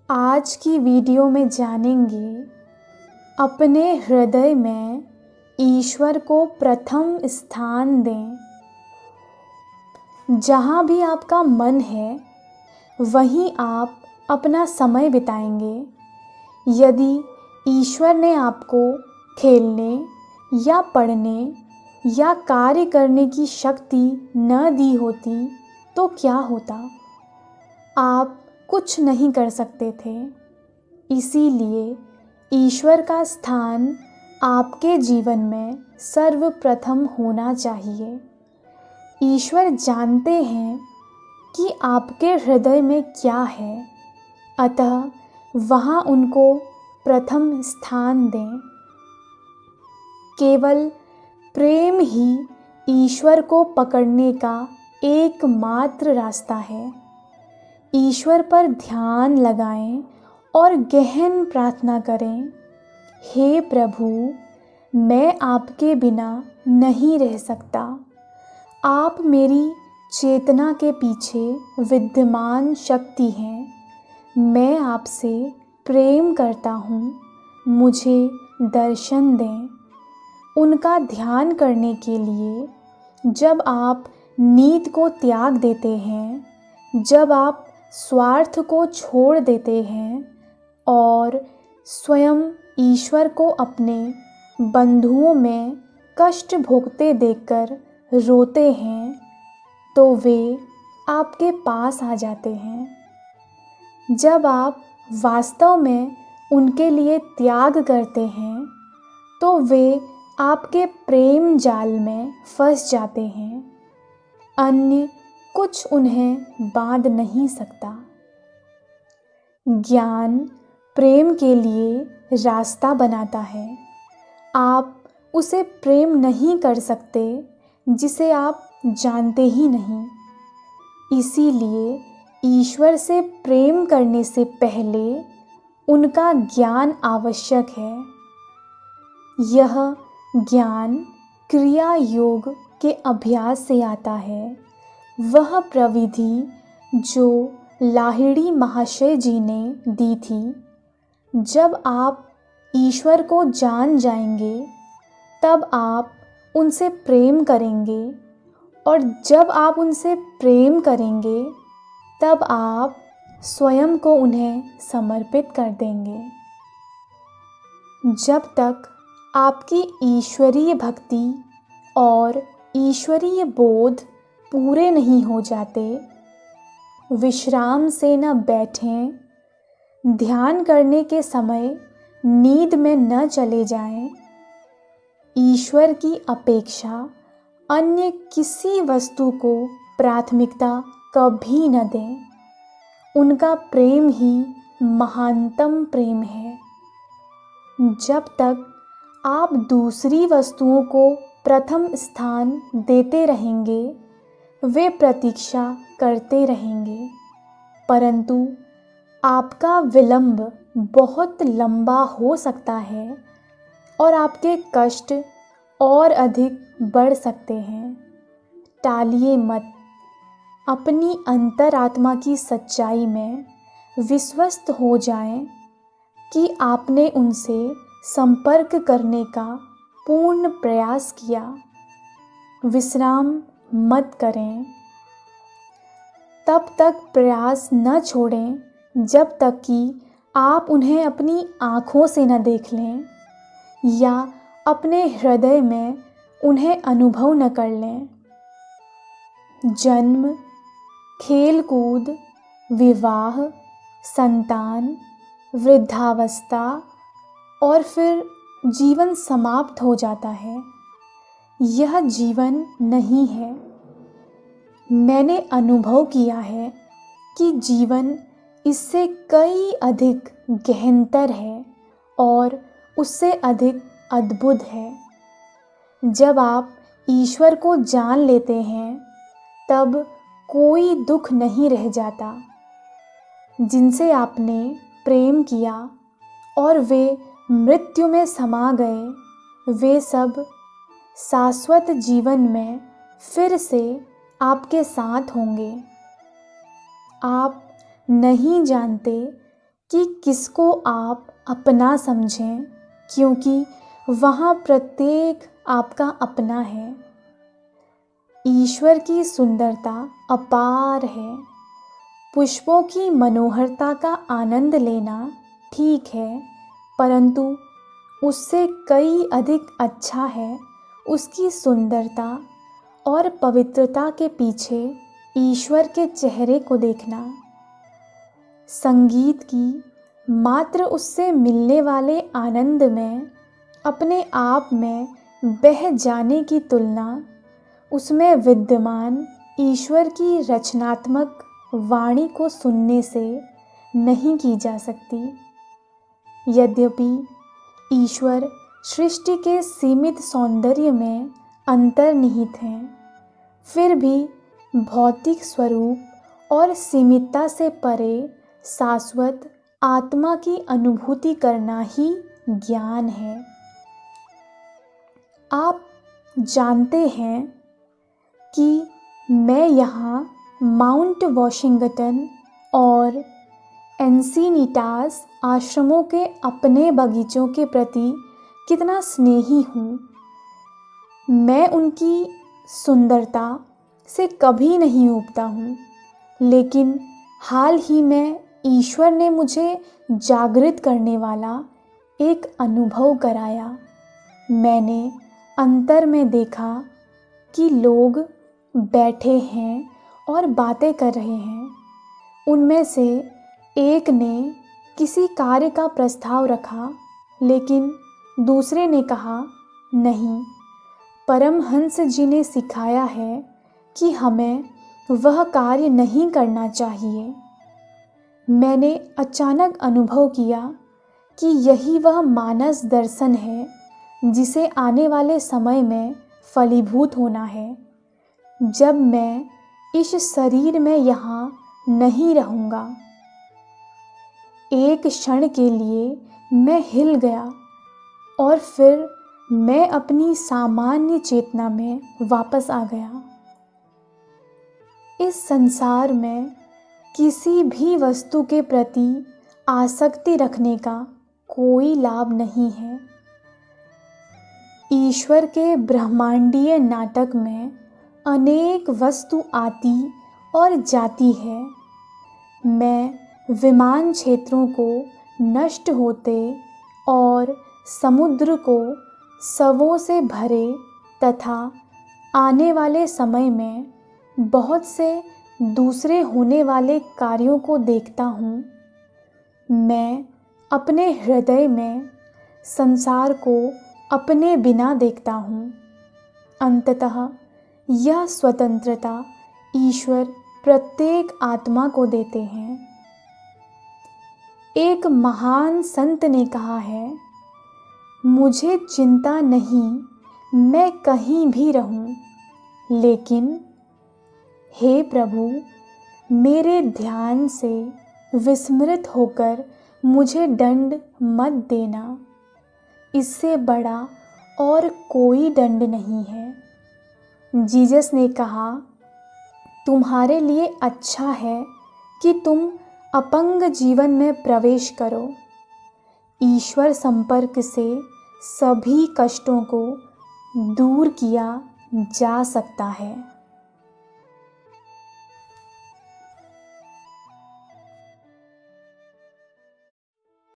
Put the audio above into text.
आज की वीडियो में जानेंगे अपने हृदय में ईश्वर को प्रथम स्थान दें। जहाँ भी आपका मन है वहीं आप अपना समय बिताएंगे। यदि ईश्वर ने आपको खेलने या पढ़ने या कार्य करने की शक्ति न दी होती तो क्या होता? आप कुछ नहीं कर सकते थे। इसीलिए ईश्वर का स्थान आपके जीवन में सर्वप्रथम होना चाहिए। ईश्वर जानते हैं कि आपके हृदय में क्या है, अतः वहाँ उनको प्रथम स्थान दें। केवल प्रेम ही ईश्वर को पकड़ने का एकमात्र रास्ता है। ईश्वर पर ध्यान लगाएं और गहन प्रार्थना करें, हे प्रभु, मैं आपके बिना नहीं रह सकता। आप मेरी चेतना के पीछे विद्यमान शक्ति हैं। मैं आपसे प्रेम करता हूँ, मुझे दर्शन दें। उनका ध्यान करने के लिए जब आप नींद को त्याग देते हैं, जब आप स्वार्थ को छोड़ देते हैं और स्वयं ईश्वर को अपने बंधुओं में कष्ट भोगते देखकर रोते हैं, तो वे आपके पास आ जाते हैं। जब आप वास्तव में उनके लिए त्याग करते हैं तो वे आपके प्रेम जाल में फंस जाते हैं। अन्य कुछ उन्हें बांध नहीं सकता। ज्ञान प्रेम के लिए रास्ता बनाता है। आप उसे प्रेम नहीं कर सकते जिसे आप जानते ही नहीं। इसीलिए ईश्वर से प्रेम करने से पहले उनका ज्ञान आवश्यक है। यह ज्ञान क्रिया योग के अभ्यास से आता है। वह प्रविधि जो लाहिड़ी महाशय जी ने दी थी। जब आप ईश्वर को जान जाएंगे तब आप उनसे प्रेम करेंगे, और जब आप उनसे प्रेम करेंगे तब आप स्वयं को उन्हें समर्पित कर देंगे। जब तक आपकी ईश्वरीय भक्ति और ईश्वरीय बोध पूरे नहीं हो जाते, विश्राम से न बैठें, ध्यान करने के समय नींद में न चले जाएं, ईश्वर की अपेक्षा अन्य किसी वस्तु को प्राथमिकता कभी न दें। उनका प्रेम ही महानतम प्रेम है। जब तक आप दूसरी वस्तुओं को प्रथम स्थान देते रहेंगे, वे प्रतीक्षा करते रहेंगे, परंतु आपका विलंब बहुत लंबा हो सकता है और आपके कष्ट और अधिक बढ़ सकते हैं। टालिए मत। अपनी अंतरात्मा की सच्चाई में विश्वस्त हो जाएं कि आपने उनसे संपर्क करने का पूर्ण प्रयास किया। विश्राम मत करें। तब तक प्रयास न छोड़ें जब तक कि आप उन्हें अपनी आँखों से न देख लें या अपने हृदय में उन्हें अनुभव न कर लें। जन्म, खेलकूद, विवाह, संतान, वृद्धावस्था और फिर जीवन समाप्त हो जाता है। यह जीवन नहीं है। मैंने अनुभव किया है कि जीवन इससे कई अधिक गहनतर है और उससे अधिक अद्भुत है। जब आप ईश्वर को जान लेते हैं तब कोई दुख नहीं रह जाता। जिनसे आपने प्रेम किया और वे मृत्यु में समा गए, वे सब शाश्वत जीवन में फिर से आपके साथ होंगे। आप नहीं जानते कि किसको आप अपना समझें, क्योंकि वहाँ प्रत्येक आपका अपना है। ईश्वर की सुंदरता अपार है। पुष्पों की मनोहरता का आनंद लेना ठीक है, परंतु उससे कई अधिक अच्छा है उसकी सुंदरता और पवित्रता के पीछे ईश्वर के चेहरे को देखना। संगीत की मात्र उससे मिलने वाले आनंद में अपने आप में बह जाने की तुलना उसमें विद्यमान ईश्वर की रचनात्मक वाणी को सुनने से नहीं की जा सकती। यद्यपि ईश्वर सृष्टि के सीमित सौंदर्य में अंतर्निहित हैं, फिर भी भौतिक स्वरूप और सीमितता से परे शाश्वत आत्मा की अनुभूति करना ही ज्ञान है। आप जानते हैं कि मैं यहाँ माउंट वॉशिंगटन और एंसिनिटास आश्रमों के अपने बगीचों के प्रति कितना स्नेही हूँ। मैं उनकी सुंदरता से कभी नहीं ऊबता हूँ, लेकिन हाल ही में ईश्वर ने मुझे जागृत करने वाला एक अनुभव कराया। मैंने अंतर में देखा कि लोग बैठे हैं और बातें कर रहे हैं। उनमें से एक ने किसी कार्य का प्रस्ताव रखा, लेकिन दूसरे ने कहा, नहीं, परमहंस जी ने सिखाया है कि हमें वह कार्य नहीं करना चाहिए। मैंने अचानक अनुभव किया कि यही वह मानस दर्शन है जिसे आने वाले समय में फलीभूत होना है, जब मैं इस शरीर में यहाँ नहीं रहूँगा। एक क्षण के लिए मैं हिल गया और फिर मैं अपनी सामान्य चेतना में वापस आ गया। इस संसार में किसी भी वस्तु के प्रति आसक्ति रखने का कोई लाभ नहीं है। ईश्वर के ब्रह्मांडीय नाटक में अनेक वस्तु आती और जाती है। मैं विमान क्षेत्रों को नष्ट होते और समुद्र को शवों से भरे तथा आने वाले समय में बहुत से दूसरे होने वाले कार्यों को देखता हूँ। मैं अपने हृदय में संसार को अपने बिना देखता हूँ। अंततः यह स्वतंत्रता ईश्वर प्रत्येक आत्मा को देते हैं। एक महान संत ने कहा है, मुझे चिंता नहीं मैं कहीं भी रहूं, लेकिन हे प्रभु, मेरे ध्यान से विस्मृत होकर मुझे दंड मत देना। इससे बड़ा और कोई दंड नहीं है। जीसस ने कहा, तुम्हारे लिए अच्छा है कि तुम अपंग जीवन में प्रवेश करो। ईश्वर संपर्क से सभी कष्टों को दूर किया जा सकता है।